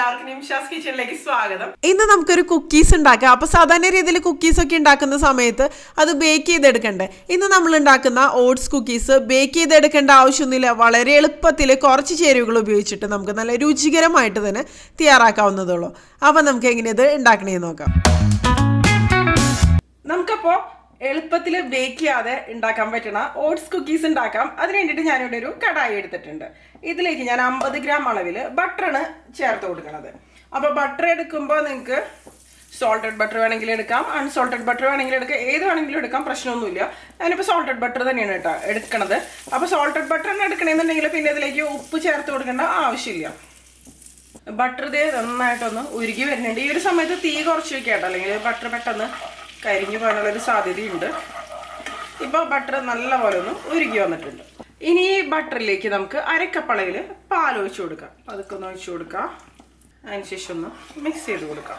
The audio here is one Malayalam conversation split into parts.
എല്ലാവർക്കും നിമിഷാസ് കിച്ചണിലേക്ക് സ്വാഗതം. ഇന്ന് നമുക്കൊരു കുക്കീസ് ഉണ്ടാക്കാം. അപ്പോൾ സാധാരണ രീതിയിൽ കുക്കീസ് ഒക്കെ ഉണ്ടാക്കുന്ന സമയത്ത് അത് ബേക്ക് ചെയ്തെടുക്കണ്ടേ. ഇന്ന് നമ്മൾ ഉണ്ടാക്കുന്ന ഓട്സ് കുക്കീസ് ബേക്ക് ചെയ്തെടുക്കേണ്ട ആവശ്യമൊന്നുമില്ല. വളരെ എളുപ്പത്തിൽ കുറച്ച് ചേരുവകൾ ഉപയോഗിച്ചിട്ട് നമുക്ക് നല്ല രുചികരമായിട്ട് തന്നെ തയ്യാറാക്കാവുന്നതുള്ളൂ. അപ്പോൾ നമുക്ക് എങ്ങനെയത് ഉണ്ടാക്കണേന്ന് നോക്കാം. നമുക്കപ്പോൾ എളുപ്പത്തിൽ ബേക്ക് ചെയ്യാതെ ഉണ്ടാക്കാൻ പറ്റുന്ന ഓട്സ് കുക്കീസ് ഉണ്ടാക്കാം. അതിന് വേണ്ടിയിട്ട് ഞാനിവിടെ ഒരു കടായി എടുത്തിട്ടുണ്ട്. ഇതിലേക്ക് ഞാൻ 50 ഗ്രാം അളവിൽ ബട്ടറാണ് ചേർത്ത് കൊടുക്കുന്നത്. അപ്പോൾ ബട്ടർ എടുക്കുമ്പോൾ നിങ്ങൾക്ക് സോൾട്ടഡ് ബട്ടർ വേണമെങ്കിൽ എടുക്കാം, അൺസോൾട്ടഡ് ബട്ടർ വേണമെങ്കിൽ എടുക്കാം, ഏത് വേണമെങ്കിലും എടുക്കാം, പ്രശ്നമൊന്നുമില്ല. ഞാനിപ്പോൾ സോൾട്ടഡ് ബട്ടർ തന്നെയാണ് കേട്ടോ എടുക്കണത്. അപ്പോൾ സോൾട്ടഡ് ബട്ടർ തന്നെ എടുക്കണമെന്നുണ്ടെങ്കിൽ പിന്നെ ഇതിലേക്ക് ഉപ്പ് ചേർത്ത് കൊടുക്കേണ്ട ആവശ്യമില്ല. ബട്ടർ ഇതേ നന്നായിട്ടൊന്ന് ഉരുകി വരുന്നുണ്ട്. ഈ ഒരു സമയത്ത് തീ കുറച്ച് വയ്ക്കാം കേട്ടോ, അല്ലെങ്കിൽ ബട്ടർ പെട്ടെന്ന് കരിഞ്ഞു പോകാനുള്ളൊരു സാധ്യതയുണ്ട്. ഇപ്പോൾ ബട്ടർ നല്ലപോലെ ഒന്ന് ഉരുകി വന്നിട്ടുണ്ട്. ഇനി ഈ ബട്ടറിലേക്ക് നമുക്ക് അരക്കപ്പളവിൽ പാൽ ഒഴിച്ചു കൊടുക്കാം. അതൊക്കെ ഒന്ന് ഒഴിച്ചു കൊടുക്കാം. അതിനുശേഷം ഒന്ന് മിക്സ് ചെയ്ത് കൊടുക്കാം.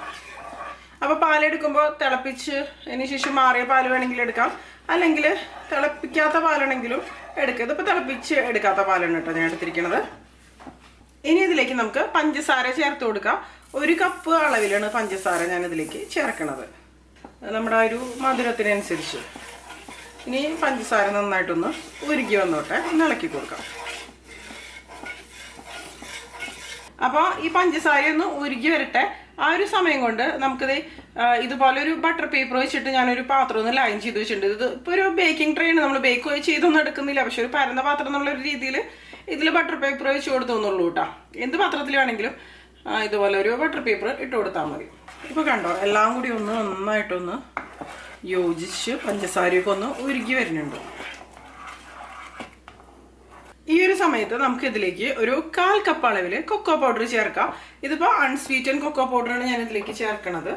അപ്പോൾ പാലെടുക്കുമ്പോൾ തിളപ്പിച്ച് അതിന് ശേഷം മാറിയ പാൽ വേണമെങ്കിൽ എടുക്കാം, അല്ലെങ്കിൽ തിളപ്പിക്കാത്ത പാലാണെങ്കിലും എടുക്കുക. ഇതിപ്പോൾ തിളപ്പിച്ച് എടുക്കാത്ത പാലാണ് കേട്ടോ ഞാൻ എടുത്തിരിക്കുന്നത്. ഇനി ഇതിലേക്ക് നമുക്ക് പഞ്ചസാര ചേർത്ത് കൊടുക്കാം. 1 കപ്പ് അളവിലാണ് പഞ്ചസാര ഞാൻ ഇതിലേക്ക് ചേർക്കണത്, നമ്മുടെ ഒരു മധുരത്തിനനുസരിച്ച്. ഇനി പഞ്ചസാര നന്നായിട്ടൊന്ന് ഉരുകി വന്നോട്ടെ, ഇളക്കി കൊടുക്കാം. അപ്പോൾ ഈ പഞ്ചസാര ഒന്ന് ഉരുകി വരട്ടെ. ആ ഒരു സമയം കൊണ്ട് നമുക്കിത് ഇതുപോലെ ഒരു ബട്ടർ പേപ്പർ വെച്ചിട്ട് ഞാനൊരു പാത്രം ഒന്ന് ലൈൻ ചെയ്ത് വെച്ചിട്ടുണ്ട്. ഇത് ഇപ്പോൾ ഒരു ബേക്കിംഗ് ട്രേ ആണ്, നമ്മൾ ബേക്ക് ചെയ്തൊന്നും എടുക്കുന്നില്ല, പക്ഷെ ഒരു പരന്ന പാത്രം എന്നുള്ളൊരു രീതിയിൽ ഇതിൽ ബട്ടർ പേപ്പർ വെച്ച് കൊടുത്തോന്നുള്ളൂ കേട്ടോ. എന്ത് പാത്രത്തിൽ വേണമെങ്കിലും ഇതുപോലെ ഒരു ബട്ടർ പേപ്പർ ഇട്ട് കൊടുത്താൽ മതി. ഇപ്പോൾ കണ്ടോ, എല്ലാം കൂടി ഒന്ന് നന്നായിട്ടൊന്ന് യോജിച്ച് പഞ്ചസാരയൊക്കെ ഒന്ന് ഉരുകി വരുന്നുണ്ട്. ഈ ഒരു സമയത്ത് നമുക്ക് ഇതിലേക്ക് ഒരു 1/4 കപ്പ് അളവിൽ കൊക്കോ പൗഡർ ചേർക്കാം. ഇതിപ്പോൾ അൺസ്വീറ്റൻ കൊക്കോ പൗഡറാണ് ഞാൻ ഇതിലേക്ക് ചേർക്കണത്.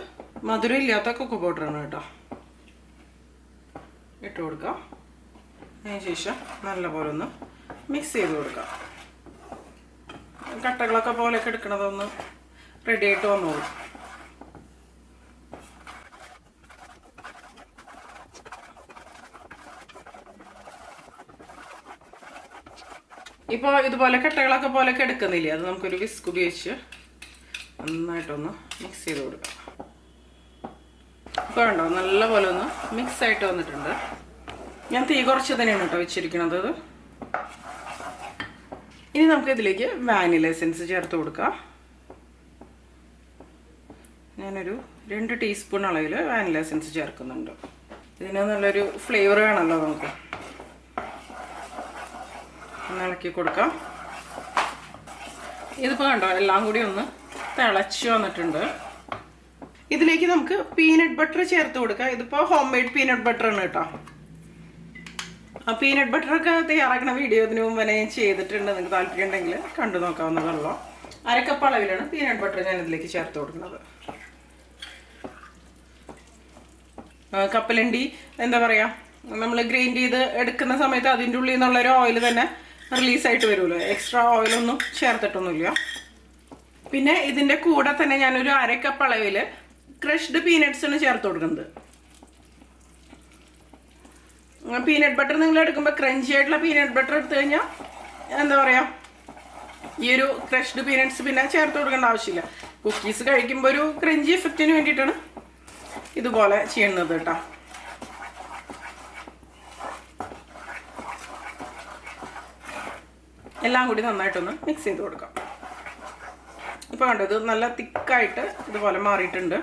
മധുരം ഇല്ലാത്ത കൊക്കോ പൗഡറാണ് കേട്ടോ. ഇട്ട് കൊടുക്കാം. അതിനുശേഷം നല്ലപോലെ ഒന്ന് മിക്സ് ചെയ്ത് കൊടുക്കാം. കട്ടകളൊക്കെ പോലെയൊക്കെ എടുക്കണതൊന്ന് റെഡി ആയിട്ട് വന്നോളൂ. ഇപ്പോൾ ഇതുപോലെ കട്ടകളൊക്കെ പോലെയൊക്കെ എടുക്കുന്നില്ലേ, അത് നമുക്കൊരു വിസ്ക് ഉപയോഗിച്ച് നന്നായിട്ടൊന്ന് മിക്സ് ചെയ്ത് കൊടുക്കാം. ഇപ്പോൾ കണ്ടോ, നല്ലപോലെ ഒന്ന് മിക്സ് ആയിട്ട് വന്നിട്ടുണ്ട്. ഞാൻ തീ കുറച്ച് തന്നെയാണ് കേട്ടോ വെച്ചിരിക്കുന്നത്. ഇനി നമുക്ക് ഇതിലേക്ക് വാനില എസൻസ് ചേർത്ത് കൊടുക്കാം. ഞാനൊരു 2 ടീസ്പൂൺ അളവിൽ വാനില എസൻസ് ചേർക്കുന്നുണ്ട്. ഇതിന് നല്ലൊരു ഫ്ലേവർ വേണമല്ലോ നമുക്ക്. ഇളക്കി കൊടുക്കാം. ഇതിപ്പോൾ കണ്ടോ, എല്ലാം കൂടി ഒന്ന് തിളച്ച് വന്നിട്ടുണ്ട്. ഇതിലേക്ക് നമുക്ക് പീനട്ട് ബട്ടർ ചേർത്ത് കൊടുക്കാം. ഇതിപ്പോൾ ഹോം മെയ്ഡ് പീനട്ട് ബട്ടറാണ് കേട്ടോ. ആ പീനട്ട് ബട്ടറൊക്കെ തയ്യാറാക്കുന്ന വീഡിയോ ഇതിന് മുമ്പ് ഞാൻ ചെയ്തിട്ടുണ്ട്. നിങ്ങൾക്ക് താല്പര്യം ഉണ്ടെങ്കിൽ കണ്ടു നോക്കാവുന്നതുള്ളൂ. 1/2 കപ്പ് അളവിലാണ് പീനട്ട് ബട്ടർ ഞാൻ ഇതിലേക്ക് ചേർത്ത് കൊടുക്കുന്നത്. കപ്പലണ്ടി എന്താ പറയുക, നമ്മൾ ഗ്രൈൻഡ് ചെയ്ത് എടുക്കുന്ന സമയത്ത് അതിൻ്റെ ഉള്ളിൽ നിന്നുള്ളൊരു ഓയിൽ തന്നെ റിലീസായിട്ട് വരുമല്ലോ. എക്സ്ട്രാ ഓയിലൊന്നും ചേർത്തിട്ടൊന്നുമില്ല. പിന്നെ ഇതിൻ്റെ കൂടെ തന്നെ ഞാനൊരു 1/2 കപ്പ് അളവിൽ ക്രഷ്ഡ് പീനട്ട്സാണ് ചേർത്ത് കൊടുക്കുന്നത്. പീനട്ട് ബട്ടർ നിങ്ങൾ എടുക്കുമ്പോൾ ക്രഞ്ചി ആയിട്ടുള്ള പീനട്ട് ബട്ടർ എടുത്തു കഴിഞ്ഞാൽ എന്താ പറയുക, ഈ ഒരു ക്രഷ്ഡ് പീനട്ട്സ് പിന്നെ ചേർത്ത് കൊടുക്കേണ്ട ആവശ്യമില്ല. കുക്കീസ് കഴിക്കുമ്പോൾ ഒരു ക്രഞ്ചി എഫക്റ്റിന് വേണ്ടിയിട്ടാണ് ഇതുപോലെ ചെയ്യുന്നത് കേട്ടോ. എല്ലാം കൂടി നന്നായിട്ടൊന്ന് മിക്സ് ചെയ്ത് കൊടുക്കാം. ഇപ്പോൾ കണ്ടോ, ഇത് നല്ല തിക്കായിട്ട് ഇതുപോലെ മാറിയിട്ടുണ്ട്.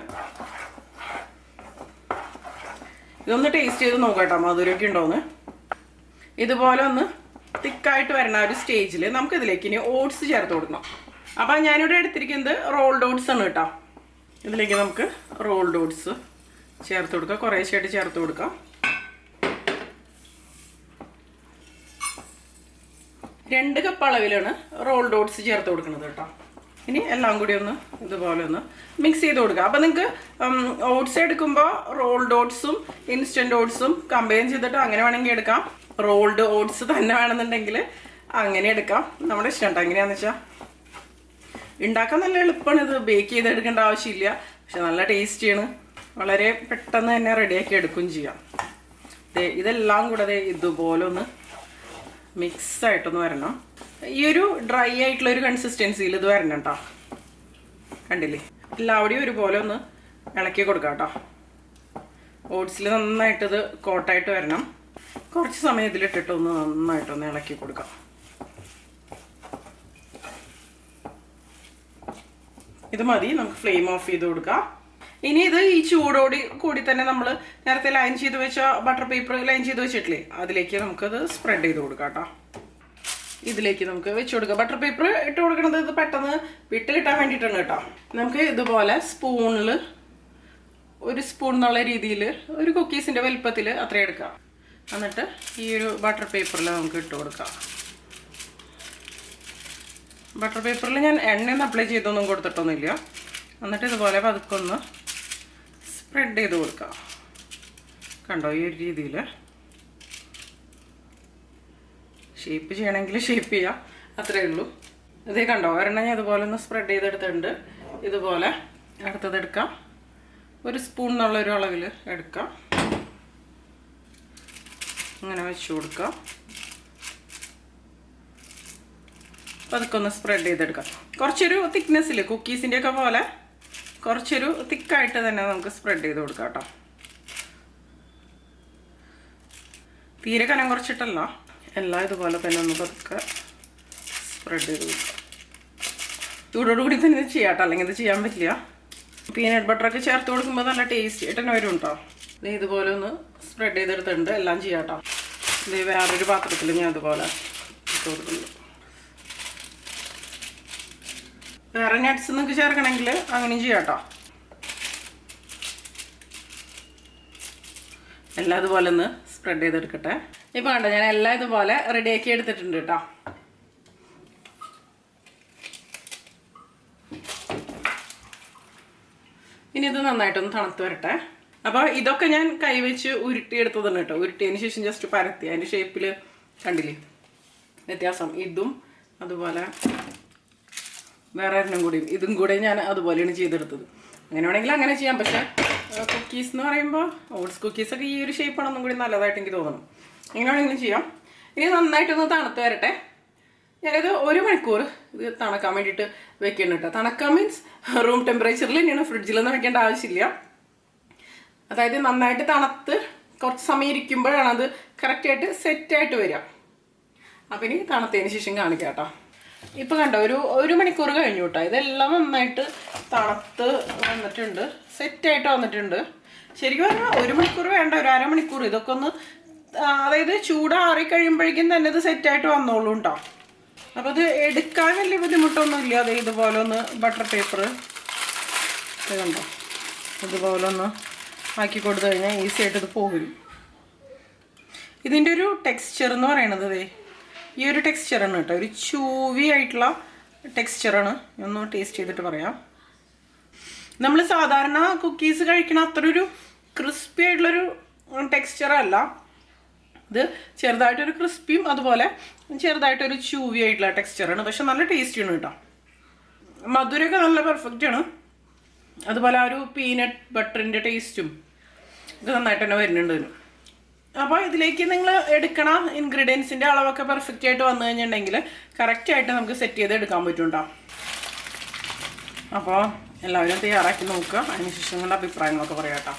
ഇതൊന്ന് ടേസ്റ്റ് ചെയ്ത് നോക്കാം കേട്ടോ, മധുരമൊക്കെ ഉണ്ടോയെന്ന്. ഇതുപോലെ ഒന്ന് തിക്കായിട്ട് വരുന്ന ഒരു സ്റ്റേജിൽ നമുക്ക് ഇതിലേക്ക് ഇനി ഓട്സ് ചേർത്ത് കൊടുക്കണം. അപ്പം ഞാനിവിടെ എടുത്തിരിക്കുന്നത് റോൾഡ് ഓട്സ് ആണ് കേട്ടോ. ഇതിലേക്ക് നമുക്ക് റോൾഡ് ഓട്സ് ചേർത്ത് കൊടുക്കാം. കുറേശ്ശായിട്ട് ചേർത്ത് കൊടുക്കാം. 2 കപ്പ് അളവിലാണ് റോൾഡ് ഓട്സ് ചേർത്ത് കൊടുക്കുന്നത് കേട്ടോ. ഇനി എല്ലാം കൂടി ഒന്ന് ഇതുപോലെ ഒന്ന് മിക്സ് ചെയ്ത് കൊടുക്കുക. അപ്പം നിങ്ങൾക്ക് ഓട്സ് എടുക്കുമ്പോൾ റോൾഡ് ഓട്സും ഇൻസ്റ്റൻറ്റ് ഓട്സും കമ്പൈൻ ചെയ്തിട്ട് അങ്ങനെ വേണമെങ്കിൽ എടുക്കാം. റോൾഡ് ഓട്സ് തന്നെ വേണമെന്നുണ്ടെങ്കിൽ അങ്ങനെ എടുക്കാം, നമ്മുടെ ഇഷ്ടം കേട്ടോ. എങ്ങനെയാണെന്ന് വെച്ചാൽ ഉണ്ടാക്കാൻ നല്ല എളുപ്പമാണ്. ഇത് ബേക്ക് ചെയ്തെടുക്കേണ്ട ആവശ്യമില്ല, പക്ഷെ നല്ല ടേസ്റ്റിയാണ്. വളരെ പെട്ടെന്ന് തന്നെ റെഡിയാക്കി എടുക്കുകയും ചെയ്യാം. ഇതെല്ലാം കൂടെ ഇതുപോലെ ഒന്ന് മിക്സായിട്ടൊന്ന് വരണം. ഈ ഒരു ഡ്രൈ ആയിട്ടുള്ളൊരു കൺസിസ്റ്റൻസിയിൽ ഇത് വരണം കേട്ടോ. കണ്ടില്ലേ? എല്ലാവിടെയും ഒരുപോലെ ഒന്ന് ഇളക്കി കൊടുക്കാം കേട്ടോ. ഓട്സിൽ നന്നായിട്ടത് കോട്ടായിട്ട് വരണം. കുറച്ച് സമയം ഇതിലിട്ടിട്ട് ഒന്ന് നന്നായിട്ടൊന്ന് ഇളക്കി കൊടുക്കാം. ഇത് മതി. നമുക്ക് ഫ്ലെയിം ഓഫ് ചെയ്ത് കൊടുക്കാം. ഇനി ഇത് ഈ ചൂടോടി കൂടി തന്നെ നമ്മൾ നേരത്തെ ലൈൻ ചെയ്ത് വെച്ച ബട്ടർ പേപ്പർ ലൈൻ ചെയ്ത് വെച്ചിട്ടില്ലേ, അതിലേക്ക് നമുക്കത് സ്പ്രെഡ് ചെയ്ത് കൊടുക്കാം കേട്ടോ. ഇതിലേക്ക് നമുക്ക് വെച്ച് കൊടുക്കാം. ബട്ടർ പേപ്പർ ഇട്ട് കൊടുക്കുന്നത് ഇത് പെട്ടെന്ന് വിട്ട് കിട്ടാൻ വേണ്ടിയിട്ടാണ് കേട്ടോ. നമുക്ക് ഇതുപോലെ സ്പൂണിൽ 1 സ്പൂൺ എന്നുള്ള രീതിയിൽ ഒരു കുക്കീസിൻ്റെ വലുപ്പത്തിൽ അത്രയും എടുക്കാം. എന്നിട്ട് ഈ ഒരു ബട്ടർ പേപ്പറിൽ നമുക്ക് ഇട്ട് കൊടുക്കാം. ബട്ടർ പേപ്പറിൽ ഞാൻ എണ്ണയൊന്നും അപ്ലൈ ചെയ്തൊന്നും കൊടുത്തിട്ടൊന്നുമില്ല. എന്നിട്ട് ഇതുപോലെ പതുക്കൊന്ന് സ്പ്രെഡ് ചെയ്ത് കൊടുക്കാം. കണ്ടോ? ഈ ഒരു രീതിയിൽ ഷേപ്പ് ചെയ്യണമെങ്കിൽ ഷേപ്പ് ചെയ്യാം, അത്രയേ ഉള്ളൂ. ഇതേ കണ്ടോ? ഒരെണ്ണം ഞാൻ ഇതുപോലെ ഒന്ന് സ്പ്രെഡ് ചെയ്തെടുത്തിട്ടുണ്ട്. ഇതുപോലെ അടുത്തതെടുക്കാം. 1 സ്പൂൺ എന്നുള്ളൊരു അളവിൽ എടുക്കാം. അങ്ങനെ വെച്ച് കൊടുക്കാം. പതുക്കൊന്ന് സ്പ്രെഡ് ചെയ്തെടുക്കാം. കുറച്ചൊരു തിക്നെസ്സിൽ കുക്കീസിൻ്റെ ഒക്കെ പോലെ കുറച്ചൊരു തിക്കായിട്ട് തന്നെ നമുക്ക് സ്പ്രെഡ് ചെയ്ത് കൊടുക്കാം കേട്ടോ. തീരെ കനം കുറച്ചിട്ടല്ല, എല്ലാം ഇതുപോലെ തന്നെ ഒന്ന് പതുക്കെ സ്പ്രെഡ് ചെയ്ത് കൊടുക്കാം. ചൂടോടുകൂടി തന്നെ ഇത് ചെയ്യാം കേട്ടോ, അല്ലെങ്കിൽ ഇത് ചെയ്യാൻ പറ്റില്ല. പീനട്ട് ബട്ടറൊക്കെ ചേർത്ത് കൊടുക്കുമ്പോൾ നല്ല ടേസ്റ്റ് ആയിട്ട് തന്നെ വരും കേട്ടോ. ഇതുപോലെ ഒന്ന് സ്പ്രെഡ് ചെയ്തെടുത്തിട്ടുണ്ട്. എല്ലാം ചെയ്യാം കേട്ടോ. ഇത് വേറൊരു പാത്രത്തിൽ ഞാൻ അതുപോലെ ഇട്ട് കൊടുക്കുന്നുണ്ട്. വേറെ നട്ട്സ് നിങ്ങൾക്ക് ചേർക്കണമെങ്കിൽ അങ്ങനെയും ചെയ്യാം കേട്ടോ. എല്ലാം ഇതുപോലെ ഒന്ന് സ്പ്രെഡ് ചെയ്തെടുക്കട്ടെ. ഇപ്പം കണ്ടോ, ഞാൻ എല്ലാം ഇതുപോലെ റെഡിയാക്കി എടുത്തിട്ടുണ്ട് കേട്ടോ. ഇനി ഇത് നന്നായിട്ടൊന്ന് തണുത്ത് വരട്ടെ. അപ്പോൾ ഇതൊക്കെ ഞാൻ കൈവച്ച് ഉരുട്ടിയെടുത്തതാണ് കേട്ടോ. ഉരുട്ടിയതിന് ശേഷം ജസ്റ്റ് പരത്തി അതിൻ്റെ ഷേപ്പിൽ കണ്ടില്ലേ വ്യത്യാസം. ഇതും അതുപോലെ വേറെ ഒരെണ്ണം കൂടിയും ഇതും കൂടെ ഞാൻ അതുപോലെയാണ് ചെയ്തെടുത്തത്. അങ്ങനെ വേണമെങ്കിൽ അങ്ങനെ ചെയ്യാം. പക്ഷേ കുക്കീസ് എന്ന് പറയുമ്പോൾ ഓട്സ് കുക്കീസൊക്കെ ഈ ഒരു ഷേപ്പാണെന്നും കൂടി നല്ലതായിട്ട് എനിക്ക് തോന്നണം. എങ്ങനെ വേണമെങ്കിലും ചെയ്യാം. ഇനി നന്നായിട്ടൊന്ന് തണുത്ത് വരട്ടെ. ഞാനിത് 1 മണിക്കൂർ ഇത് തണുക്കാൻ വേണ്ടിയിട്ട് വെക്കണം കേട്ടോ. തണുക്കാൻ മീൻസ് റൂം ടെമ്പറേച്ചറിൽ തന്നെയാണ്, ഫ്രിഡ്ജിലൊന്നും വെക്കേണ്ട ആവശ്യമില്ല. അതായത് നന്നായിട്ട് തണുത്ത് കുറച്ച് സമയം ഇരിക്കുമ്പോഴാണ് അത് കറക്റ്റായിട്ട് സെറ്റായിട്ട് വരിക. അപ്പം ഇനി തണുത്തതിന് ശേഷം കാണിക്കാം കേട്ടോ. ഇപ്പം കണ്ടോ, ഒരു മണിക്കൂർ കഴിഞ്ഞു കേട്ടോ. ഇതെല്ലാം നന്നായിട്ട് തണുത്ത് വന്നിട്ടുണ്ട്, സെറ്റായിട്ട് വന്നിട്ടുണ്ട്. ശരിക്കും പറഞ്ഞാൽ 1 മണിക്കൂർ വേണ്ട, ഒരു അരമണിക്കൂർ. ഇതൊക്കെ ഒന്ന് അതായത് ചൂടാറി കഴിയുമ്പോഴേക്കും തന്നെ ഇത് സെറ്റായിട്ട് വന്നോളൂ കേട്ടോ. അപ്പോൾ ഇത് എടുക്കാൻ വലിയ ബുദ്ധിമുട്ടൊന്നുമില്ല. അത് ഇതുപോലെ ഒന്ന് ബട്ടർ പേപ്പർ ഇതുണ്ടോ ഇതുപോലെ ഒന്ന് ആക്കി കൊടുത്തു കഴിഞ്ഞാൽ ഈസി ആയിട്ട് ഇത് പോകും. ഇതിൻ്റെ ഒരു ടെക്സ്ചർ എന്ന് പറയണത് ഈ ഒരു ടെക്സ്ചറാണ് കേട്ടോ. ഒരു ചൂവി ആയിട്ടുള്ള ടെക്സ്ചറാണ്. ഒന്ന് ടേസ്റ്റ് ചെയ്തിട്ട് പറയാം. നമ്മൾ സാധാരണ കുക്കീസ് കഴിക്കണ അത്ര ഒരു ക്രിസ്പി ആയിട്ടുള്ളൊരു ടെക്സ്ചറല്ല ഇത്. ചെറുതായിട്ടൊരു ക്രിസ്പിയും അതുപോലെ ചെറുതായിട്ടൊരു ചൂവി ആയിട്ടുള്ള ടെക്സ്ചറാണ്. പക്ഷെ നല്ല ടേസ്റ്റിയാണ് കേട്ടോ. മധുരമൊക്കെ നല്ല പെർഫെക്റ്റാണ്. അതുപോലെ ആ ഒരു പീനട്ട് ബട്ടറിൻ്റെ ടേസ്റ്റും ഇത് നന്നായിട്ട് തന്നെ വരുന്നുണ്ട് ഇതിന്. അപ്പോൾ ഇതിലേക്ക് നിങ്ങൾ എടുക്കണ ഇൻഗ്രീഡിയൻസിൻ്റെ അളവൊക്കെ പെർഫെക്റ്റ് ആയിട്ട് വന്നു കഴിഞ്ഞിട്ടുണ്ടെങ്കിൽ കറക്റ്റായിട്ട് നമുക്ക് സെറ്റ് ചെയ്ത് എടുക്കാൻ പറ്റും. അപ്പോൾ എല്ലാവരും തയ്യാറാക്കി നോക്കുക. അതിനുശേഷം നിങ്ങളുടെ അഭിപ്രായങ്ങളൊക്കെ പറയാം കേട്ടോ.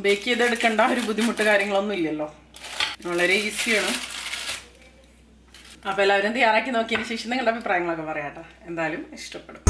ബേക്ക് ചെയ്തെടുക്കേണ്ട ഒരു ബുദ്ധിമുട്ട് കാര്യങ്ങളൊന്നും ഇല്ലല്ലോ, വളരെ ഈസിയാണ്. അപ്പോൾ എല്ലാവരും തയ്യാറാക്കി നോക്കിയതിന് ശേഷം നിങ്ങളുടെ അഭിപ്രായങ്ങളൊക്കെ പറയാം കേട്ടോ. എന്തായാലും ഇഷ്ടപ്പെടും.